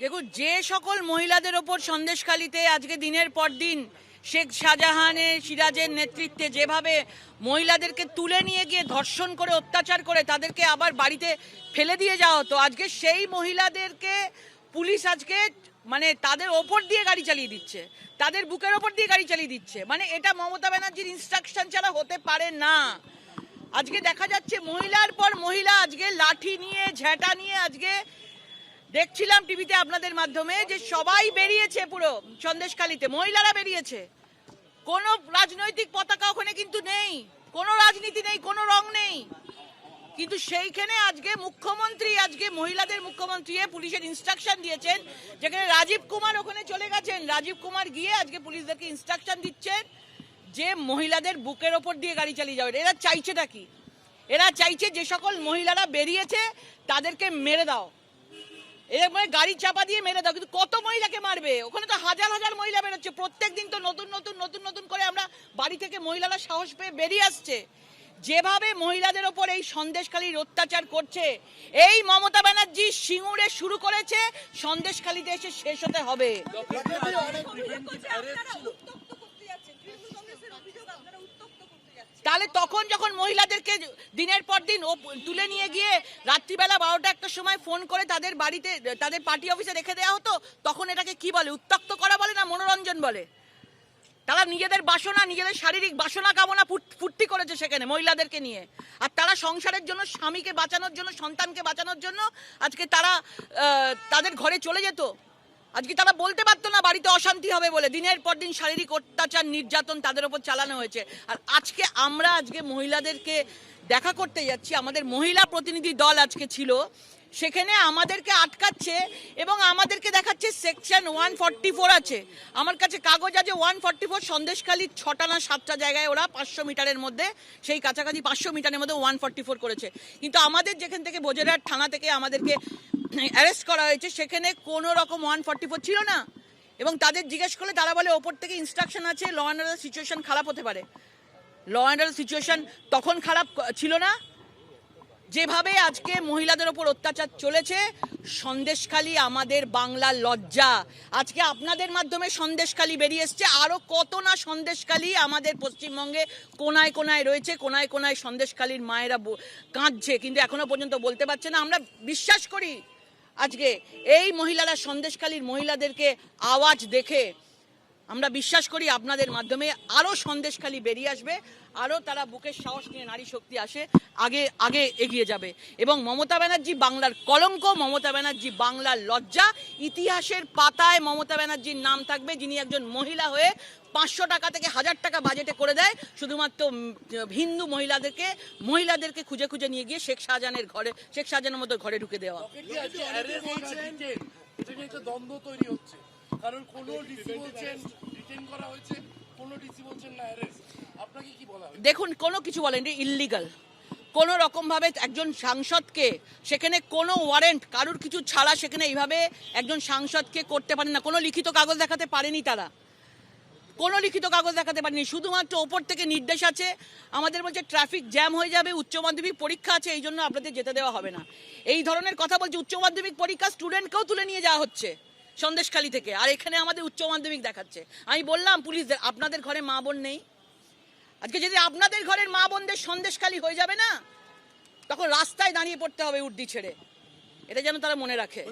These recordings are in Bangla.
দেখুন, যে সকল মহিলাদের ওপর সন্দেশখালিতে আজকে দিনের পর দিন শেখ শাহজাহানের সিরাজের নেতৃত্বে যেভাবে মহিলাদেরকে তুলে নিয়ে গিয়ে ধর্ষণ করে অত্যাচার করে তাদেরকে আবার বাড়িতে ফেলে দিয়ে যাওয়া হতো, আজকে সেই মহিলাদেরকে পুলিশ আজকে মানে তাদের ওপর দিয়ে গাড়ি চালিয়ে দিচ্ছে, তাদের বুকের ওপর দিয়ে গাড়ি চালিয়ে দিচ্ছে। মানে এটা মমতা ব্যানার্জির ইনস্ট্রাকশন ছাড়া হতে পারে না। আজকে দেখা যাচ্ছে মহিলার পর মহিলা আজকে লাঠি নিয়ে ঝ্যাঁটা নিয়ে, আজকে দেখছিলাম টিভিতে আপনাদের মাধ্যমে যে সবাই বেরিয়েছে, পুরো সন্দেশখালিতে মহিলারা বেরিয়েছে, কোনো রাজনৈতিক পতাকা ওখানে কিন্তু নেই, কোনো রাজনীতি নেই, কোনো রং নেই, কিন্তু সেইখানে আজকে মুখ্যমন্ত্রী, আজকে মহিলাদের মুখ্যমন্ত্রী পুলিশের ইনস্ট্রাকশন দিয়েছেন, যেখানে রাজীব কুমার ওখানে চলে গেছেন, রাজীব কুমার গিয়ে আজকে পুলিশদেরকে ইনস্ট্রাকশন দিচ্ছেন যে মহিলাদের বুকের ওপর দিয়ে গাড়ি চালিয়ে যাবে। এরা চাইছেটা কি? এরা চাইছে যে সকল মহিলারা বেরিয়েছে তাদেরকে মেরে দাও, এর মানে গাড়ি চাপা দিয়ে মেরে দাও। কিন্তু কত মহিলাকে মারবে? ওখানে তো হাজার হাজার মহিলা বেরোচ্ছে, প্রত্যেক দিন তো নতুন নতুন নতুন নতুন করে আমরা বাড়ি থেকে মহিলারা সাহস পেয়ে বেরিয়ে আসছে। যেভাবে মহিলাদের ওপর এই সন্দেশখালীর অত্যাচার করছে, এই মমতা ব্যানার্জি সিঙ্গুরে শুরু করেছে, সন্দেশখালীতে এসে শেষ হতে হবে। তাহলে তখন যখন মহিলাদেরকে দিনের পর দিন তুলে নিয়ে গিয়ে রাত্রিবেলা 12টা-1টার সময় ফোন করে তাদের বাড়িতে, তাদের পার্টি অফিসে রেখে দেওয়া হতো, তখন এটাকে কি বলে? উত্ত্যক্ত করা বলে না মনোরঞ্জন বলে? তারা নিজেদের বাসনা, নিজেদের শারীরিক বাসনা কামনা ফুর্তি করেছে সেখানে মহিলাদেরকে নিয়ে, আর তারা সংসারের জন্য, স্বামীকে বাঁচানোর জন্য, সন্তানকে বাঁচানোর জন্য আজকে তারা তাদের ঘরে চলে যেত। আজকে তারা বলতে পারতো না বাড়িতে অশান্তি হবে বলে, দিনের পর দিন শারীরিক অত্যাচার, নির্যাতন তাদের ওপর চালানো হয়েছে। আর আজকে আমরা আজকে দেখা করতে যাচ্ছি, আমাদের মহিলা প্রতিনিধি দল আজকে ছিল সেখানে, আমাদেরকে আটকাচ্ছে এবং আমাদেরকে দেখাচ্ছে সেকশন 144 আছে। আমার কাছে কাগজ আছে 144, সন্দেশখালীর 6টা না 7টা জায়গায় ওরা 500 মিটারের মধ্যে, সেই কাছাকাছি 500 মিটারের মধ্যে 144 করেছে। কিন্তু আমাদের যেখান থেকে বজেরহাট থানা থেকে আমাদেরকে অ্যারেস্ট করা হয়েছে সেখানে কোনো রকম 144 ছিল না, এবং তাদের জিজ্ঞেস করলে তারা বলে ওপর থেকে ইনস্ট্রাকশন আছে, ল অ্যান্ড অর্ডার সিচুয়েশন খারাপ হতে পারে। ল অ্যান্ড অর্ডার সিচুয়েশন তখন খারাপ ছিল না, যেভাবে আজকে মহিলাদের ওপর অত্যাচার চলেছে। সন্দেশখালী আমাদের বাংলার লজ্জা। আজকে আপনাদের মাধ্যমে সন্দেশখালী বেরিয়ে এসছে, আরও কত না সন্দেশখালী আমাদের পশ্চিমবঙ্গে কোনায় কোনায় রয়েছে, কোনায় কোনায় সন্দেশখালীর মায়েরা কাঁদছে, কিন্তু এখনো পর্যন্ত বলতে পারছে না। আমরা বিশ্বাস করি আজকে এই মহিলারা, সন্দেশখালীর মহিলাদেরকে আওয়াজ দেখে আমরা বিশ্বাস করি আপনাদের মাধ্যমে আরও সন্দেশখালী বেরিয়ে আসবে, আরও তারা বুকের সাহস নিয়ে নারী শক্তি আসে আগে আগে এগিয়ে যাবে। এবং মমতা ব্যানার্জি বাংলার কলঙ্ক, মমতা ব্যানার্জি বাংলার লজ্জা। ইতিহাসের পাতায় মমতা ব্যানার্জির নাম থাকবে, যিনি একজন মহিলা হয়ে 500 টাকা থেকে 1000 টাকা বাজেটে করে দেয় শুধুমাত্র হিন্দু মহিলাদেরকে খুঁজে খুঁজে নিয়ে গিয়ে শেখ শাহজাহানের মতো ঘরে ঢুকে দেওয়া। দ্বন্দ্ব তৈরি হচ্ছে, কারণ কোন ডিসি বলছেন রিটেইন করা হয়েছে, কোন ডিসি বলছেন না অ্যারেস্ট। আপনাকে কি বলা হয়? দেখুন, কোনো কিছু বলেন, এটা ইললিগাল। কোনো রকমভাবে একজন সাংসদকে সেখানে কোনো ওয়ারেন্ট, কারুর কিছু ছাড়া সেখানে এইভাবে একজন সাংসদকে করতে পারেন না। কোনো লিখিত কাগজ দেখাতে পারেনি তারা, কোনো লিখিত কাগজ দেখাতে পারেনি, শুধুমাত্র ওপর থেকে নির্দেশ আছে। আমাদের বলছে ট্রাফিক জ্যাম হয়ে যাবে, উচ্চ মাধ্যমিক পরীক্ষা আছে, এই জন্য আপনাদের যেতে দেওয়া হবে না, এই ধরনের কথা বলছে। উচ্চ মাধ্যমিক পরীক্ষা স্টুডেন্টকেও তুলে নিয়ে যাওয়া হচ্ছে সন্দেশখালী থেকে, আর এখানে আমাদের উচ্চ মাধ্যমিক দেখাচ্ছে। আমি বললাম পুলিশদের, আপনাদের ঘরে মা বোন নেই? আজকে যদি আপনাদের ঘরের মা বোনদের সন্দেশখালী হয়ে যাবে না, তখন রাস্তায় দাঁড়িয়ে পড়তে হবে উর্দি ছেড়ে, এটা যেন তারা মনে রাখে।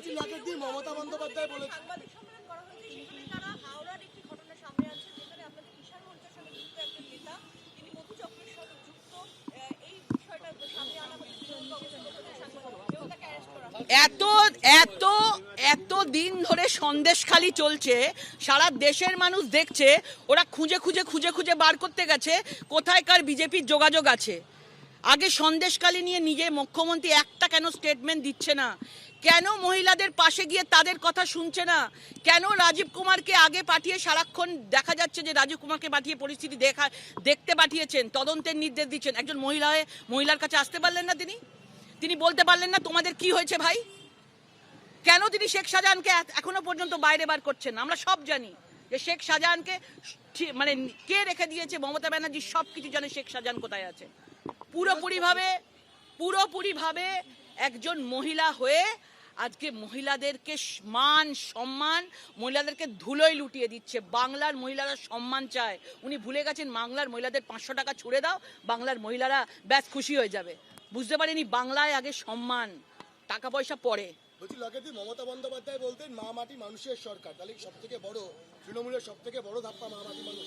মমতা বন্দ্যোপাধ্যায় বলেছেন এত এত এত দিন ধরে সন্দেশখালী চলছে, সারা দেশের মানুষ দেখছে, ওরা খুঁজে খুঁজে খুঁজে খুঁজে বার করতে গেছে কোথায়কার বিজেপির যোগাযোগ আছে। আগে সন্দেশখালী নিয়ে নিজে মুখ্যমন্ত্রী একটা কেন স্টেটমেন্ট দিচ্ছে না? কেন মহিলাদের পাশে গিয়ে তাদের কথা শুনছে না? কেন রাজীব কুমারকে আগে পাঠিয়ে, সারাক্ষণ দেখা যাচ্ছে যে রাজীব কুমারকে পাঠিয়ে পরিস্থিতি দেখতে পাঠিয়েছেন, তদন্তের নির্দেশ দিচ্ছেন, একজন মহিলার কাছে আসতে পারলেন না তিনি বলতে পারলেন না তোমাদের কি হয়েছে ভাই? কেন তিনি শেখ শাহজাহানকে এখনো পর্যন্ত বাইরে বার করছেন? আমরা সব জানি যে শেখ শাহজাহানকে মানে কে রেখে দিয়েছে, মমতা ব্যানার্জি সব কিছু জানে শেখ শাহজাহান কোথায় আছে। পুরোপুরিভাবে একজন মহিলা হয়ে আজকে মহিলাদেরকে মান সম্মান, মহিলাদেরকে ধুলোয় লুটিয়ে দিচ্ছে। বাংলার মহিলারা সম্মান চায়, উনি ভুলে গেছেন বাংলার মহিলাদের 500 টাকা ছুড়ে দাও, বাংলার মহিলারা ব্যাস খুশি হয়ে যাবে। বুঝতে পারিনি বাংলায় আগে সম্মান, টাকা পয়সা পরে। বলছি লকেটদি, মমতা বন্দ্যোপাধ্যায় বলতেন মা মাটি মানুষের সরকার, তাহলে সব থেকে বড় তৃণমূলের সব থেকে বড় ধাপ্পা মা মাটি মানুষ।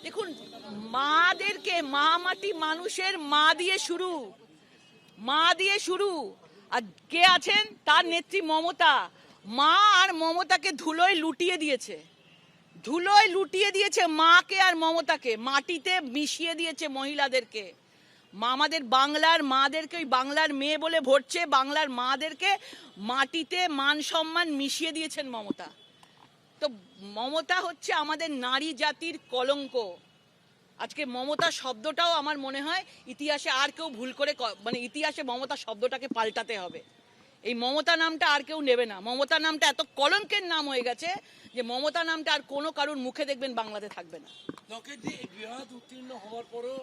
দেখুন, মাদেরকে মা মাটি মানুষের মা দিয়ে শুরু, মা দিয়ে শুরু। আর কে আছেন? তার নেত্রী মমতা। মা আর মমতাকে ধুলোয় লুটিয়ে দিয়েছে, ধুলোয় লুটিয়ে দিয়েছে মাকে আর মমতাকে, মাটিতে মিশিয়ে দিয়েছে মহিলাদেরকে। আমাদের বাংলার মাদেরকে ওই বাংলার মেয়ে বলে ভরছে, বাংলার মাদেরকে মাটিতে মান সম্মান মিশিয়ে দিয়েছেন মমতা। তো মমতা হচ্ছে আমাদের নারী জাতির কলঙ্ক। আজকে মমতা শব্দটাও আমার মনে হয় ইতিহাসে আর কেউ ভুল করে, মানে ইতিহাসে মমতা শব্দটাকে পাল্টাতে হবে। এই মমতা নামটা আর কেউ নেবে না। মমতা নামটা এত কলঙ্কের নাম হয়ে গেছে যে মমতা নামটা আর কোনো কারুর মুখে দেখবেন বাংলাতে থাকবে না। লকেটদি, এই বিহাদ উত্তীর্ণ হওয়ার পরও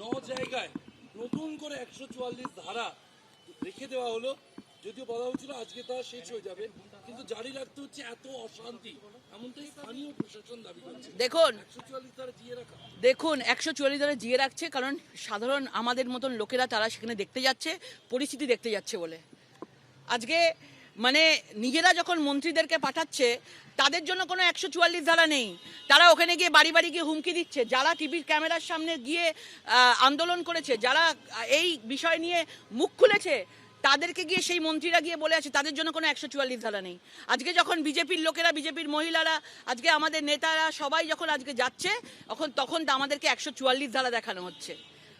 9 জায়গায় নতুন করে 144 ধারা রেখে দেওয়া হলো, যদিও বলা হচ্ছিল আজকে তা শেষ হয়ে যাবে, কিন্তু জারি রাখতে হচ্ছে এত অশান্তি, এমনটাই স্থানীয় প্রশাসন দাবি করছে। দেখুন 144 ধারা জিয়ে রাখা, দেখুন 144 ধারা জিয়ে রাখছে কারণ সাধারণ আমাদের মতন লোকেরা তারা সেখানে দেখতে যাচ্ছে, পরিস্থিতি দেখতে যাচ্ছে বলে। আজকে মানে নিজেরা যখন মন্ত্রীদেরকে পাঠাচ্ছে তাদের জন্য কোনো 144 ধারা নেই, তারা ওখানে গিয়ে বাড়ি বাড়ি গিয়ে হুমকি দিচ্ছে। যারা টিভির ক্যামেরার সামনে গিয়ে আন্দোলন করেছে, যারা এই বিষয় নিয়ে মুখ খুলেছে, তাদেরকে গিয়ে সেই মন্ত্রীরা গিয়ে বলে আছে তাদের জন্য কোনো 144 ধারা নেই। আজকে যখন বিজেপির লোকেরা, বিজেপির মহিলারা, আজকে আমাদের নেতারা সবাই যখন আজকে যাচ্ছে, তখন আমাদেরকে 144 ধারা দেখানো হচ্ছে।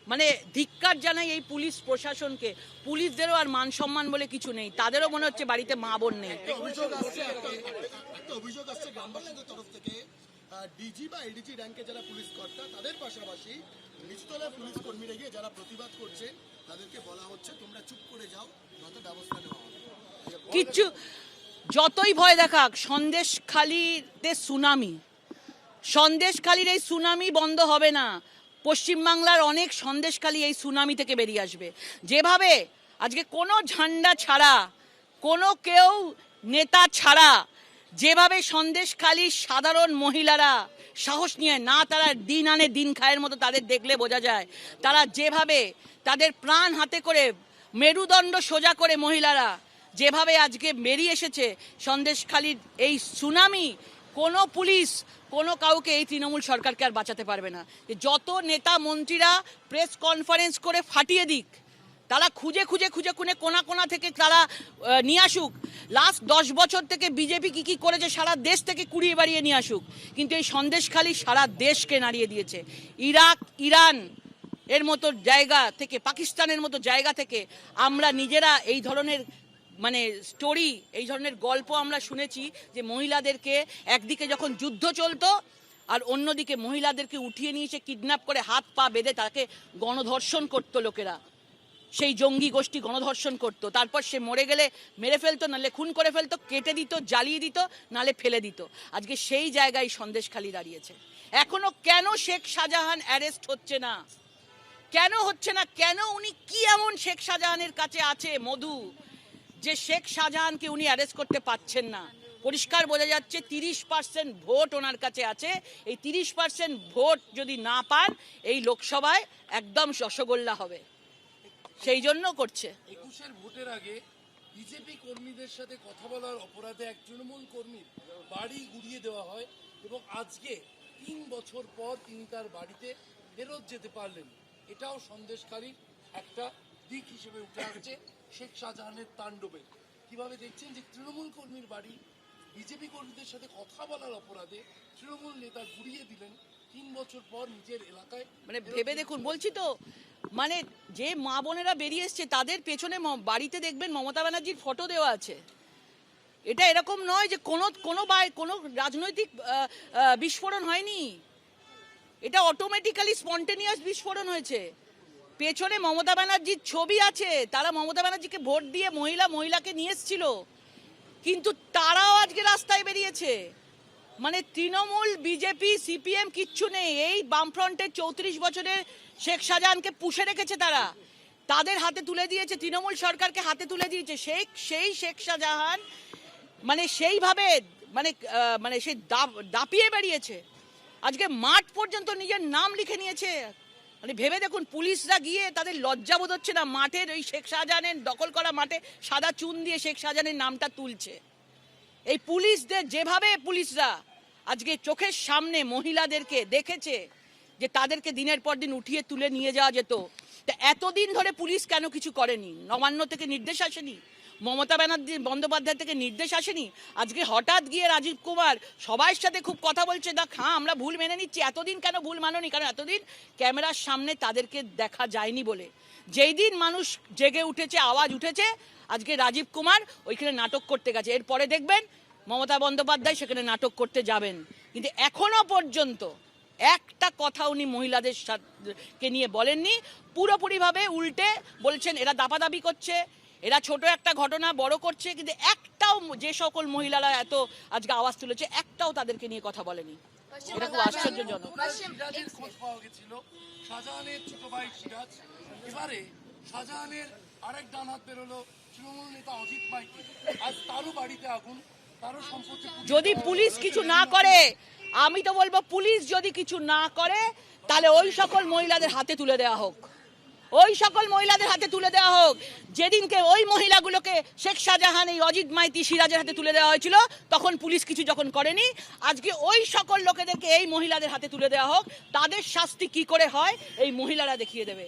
মানে ধিক্কার জানাই এই পুলিশ প্রশাসনকে। পুলিশদেরও আর মান সম্মান বলে কিছু নেই, তাদেরও মনে হচ্ছে বাড়িতে মা বোন নেই। একটা অভিযোগ আসছে গ্রামবাসীদের তরফ থেকে, ডিজি বা এডিজি র্যাঙ্কে যারা পুলিশ কর্তা তাদের পাশাপাশি নিচতলায় পুলিশ কর্মীরা গিয়ে যারা প্রতিবাদ করছে তাদেরকে বলা হচ্ছে তোমরা চুপ করে যাও, যত ব্যবস্থা নেওয়া হবে। কিচ্ছু, যতই ভয় দেখাক, সন্দেশখালীতে সুনামি, সন্দেশখালীর এই সুনামি বন্ধ হবে না। পশ্চিমবাংলার অনেক সন্দেশখালী এই সুনামি থেকে বেরিয়ে আসবে। যেভাবে আজকে কোনো ঝান্ডা ছাড়া, কোনো কেউ নেতা ছাড়া যেভাবে সন্দেশখালীর সাধারণ মহিলারা সাহস নিয়ে, না তারা দিন আনে দিন খায়ের মতো তাদের দেখলে বোঝা যায়, তারা যেভাবে তাদের প্রাণ হাতে করে মেরুদণ্ড সোজা করে মহিলারা যেভাবে আজকে বেরিয়ে এসেছে সন্দেশখালীর এই সুনামি, কোনো পুলিশ কোনো কাউকে এই তৃণমূল সরকারকে আর বাঁচাতে পারবে না। যত নেতা মন্ত্রীরা প্রেস কনফারেন্স করে ফাটিয়ে দিক, তারা খুঁজে খুঁজে খুঁজে খুঁজে কোনা কোনা থেকে তারা নিয়ে আসুক, লাস্ট 10 বছর থেকে বিজেপি কি করেছে সারা দেশ থেকে কুড়িয়ে বাড়িয়ে নিয়ে আসুক, কিন্তু এই সন্দেশখালী সারা দেশকে নাড়িয়ে দিয়েছে। ইরাক, ইরান এর মতো জায়গা থেকে, পাকিস্তানের মতো জায়গা থেকে আমরা নিজেরা এই ধরনের মানে স্টোরি, এই ধরনের গল্প আমরা শুনেছি যে মহিলাদেরকে একদিকে যখন যুদ্ধ চলতো আর অন্যদিকে মহিলাদেরকে উঠিয়ে নিয়ে এসে কিডন্যাপ করে হাত পা বেঁধে তাকে গণধর্ষণ করতো লোকেরা, সেই জঙ্গি গোষ্ঠী গণধর্ষণ করতো। তারপর সে মরে গেলে মেরে ফেলতো, নাহলে খুন করে ফেলতো, কেটে দিত, জ্বালিয়ে দিত, নাহলে ফেলে দিত। আজকে সেই জায়গায় সন্দেশখালী দাঁড়িয়েছে। এখনো কেন শেখ শাহজাহান অ্যারেস্ট হচ্ছে না? কেন হচ্ছে না? কেন উনি কি এমন শেখ শাহজাহানের কাছে আছে মধু যে শেখ শাহজাহানকে উনি অ্যারেস্ট করতে পারছেন না? পরিষ্কার বোঝা যাচ্ছে 30% ভোট ওনার কাছে আছে। এই 30% ভোট যদি না পান এই লোকসভায় একদম রসগোল্লা হবে, সেই জন্য করছে। 21-এর ভোটের আগে বিজেপি কর্মীদের সাথে কথা বলার অপরাধে এক তৃণমূল কর্মীর বাড়ি গুড়িয়ে দেওয়া হয় এবং আজকে 3 বছর পর তিনি তার বাড়িতে ফেরত যেতে পারলেন। এটাও সন্দেশখালীর একটা দিক হিসেবে উঠে আসছে শেখ শাহজাহানের তাণ্ডবে। কিভাবে দেখছেন যে তৃণমূল কর্মীর বাড়ি বিজেপি কর্মীদের সাথে কথা বলার অপরাধে তৃণমূল নেতা ঘুরিয়ে দিলেন 3 বছর পর নিজের এলাকায়? মানে ভেবে দেখুন, বলছি তো, মানে যে মা বোনেরা বেরিয়ে এসছে তাদের পেছনে বাড়িতে দেখবেন মমতা ব্যানার্জির ফটো দেওয়া আছে। এটা এরকম নয় যে কোনো রাজনৈতিক বিস্ফোরণ হয়নি, এটা অটোমেটিক্যালি স্পন্টেনিয়াস বিস্ফোরণ হয়েছে। পেছনে মমতা ব্যানার্জির ছবি আছে, তারা মমতা ব্যানার্জিকে ভোট দিয়ে মহিলাকে নিয়ে এসেছিল, কিন্তু তারাও আজকে রাস্তায় বেরিয়েছে। মানে তৃণমূল, বিজেপি, সিপিএম কিচ্ছু নেই, এই বামফ্রন্টের 34 বছরের শেখ শাহজাহানকে পুষে রেখেছে তারা। তাদের হাতে তুলে দিয়েছে, তৃণমূল সরকারকে হাতে তুলে দিয়েছে। সেই শেখ শাহজাহান মানে সেইভাবে মানে সে দাপিয়ে বেরিয়েছে, আজকে মাঠ পর্যন্ত নিজের নাম লিখে নিয়েছে। মানে ভেবে দেখুন, পুলিশরা গিয়ে তাদের লজ্জাবোধ হচ্ছে না, মাঠের ওই শেখ শাহজাহানের দখল করা মাঠে সাদা চুন দিয়ে শেখ শাহজাহানের নামটা তুলছে। এই পুলিশদের যেভাবে পুলিশরা আজকে চোখের সামনে মহিলাদেরকে দেখেছে যে তাদেরকে দিনের পর দিন উঠিয়ে তুলে নিয়ে যাওয়া যেত, তা এতদিন ধরে পুলিশ কেন কিছু করেনি? নবান্ন থেকে নির্দেশ আসেনি? মমতা ব্যানার্জি বন্দ্যোপাধ্যায় থেকে নির্দেশ আসেনি? আজকে হঠাৎ গিয়ে রাজীব কুমার সবার সাথে খুব কথা বলছে, হ্যাঁ আমরা ভুল মেনে নিচ্ছি। এতদিন কেন ভুল মানোনি? কারণ এতদিন ক্যামেরার সামনে তাদেরকে দেখা যায়নি বলে। যেই দিন মানুষ জেগে উঠেছে, আওয়াজ উঠেছে, আজকে রাজীব কুমার ওইখানে নাটক করতে গেছে। এরপরে দেখবেন মমতা বন্দ্যোপাধ্যায় সেখানে নাটক করতে যাবেন। কিন্তু এখনো পর্যন্ত একটা কথা উনি মহিলাদের কে নিয়ে বলেননি। পুরোপুরিভাবে উল্টে বলছেন এরা দাপাদাপি করছে, এরা ছোট একটা ঘটনা বড় করছে। কিন্তু একটাও যে সকল মহিলারা এত আজকে আওয়াজ তুলেছে, একটাও তাদেরকে নিয়ে কথা বলেনি। এটা খুব আশ্চর্যজনক। সিরাজের খোঁজ পাওয়া গেছিল, শাহজাহানের ছোট ভাই সিরাজ। এবারে শাহজাহানের আরেক ডান হাত বেরোলো তৃণমূল নেতা অজিত মাইতি। আজ তারও বাড়িতে আগুন, তারও সম্পত্তি। যদি পুলিশ কিছু না করে, আমি তো বলবো পুলিশ যদি কিছু না করে তাহলে ওই সকল মহিলাদের হাতে তুলে দেওয়া হোক, ওই সকল মহিলাদের হাতে তুলে দেওয়া হোক। যেদিনকে ওই মহিলাগুলোকে শেখ শাহজাহান, এই অজিত মাইতি, সিরাজের হাতে তুলে দেওয়া হয়েছিল, তখন পুলিশ কিছু যখন করেনি, আজকে ওই সকল লোকেদেরকে এই মহিলাদের হাতে তুলে দেওয়া হোক। তাদের শাস্তি কি করে হয় এই মহিলারা দেখিয়ে দেবে।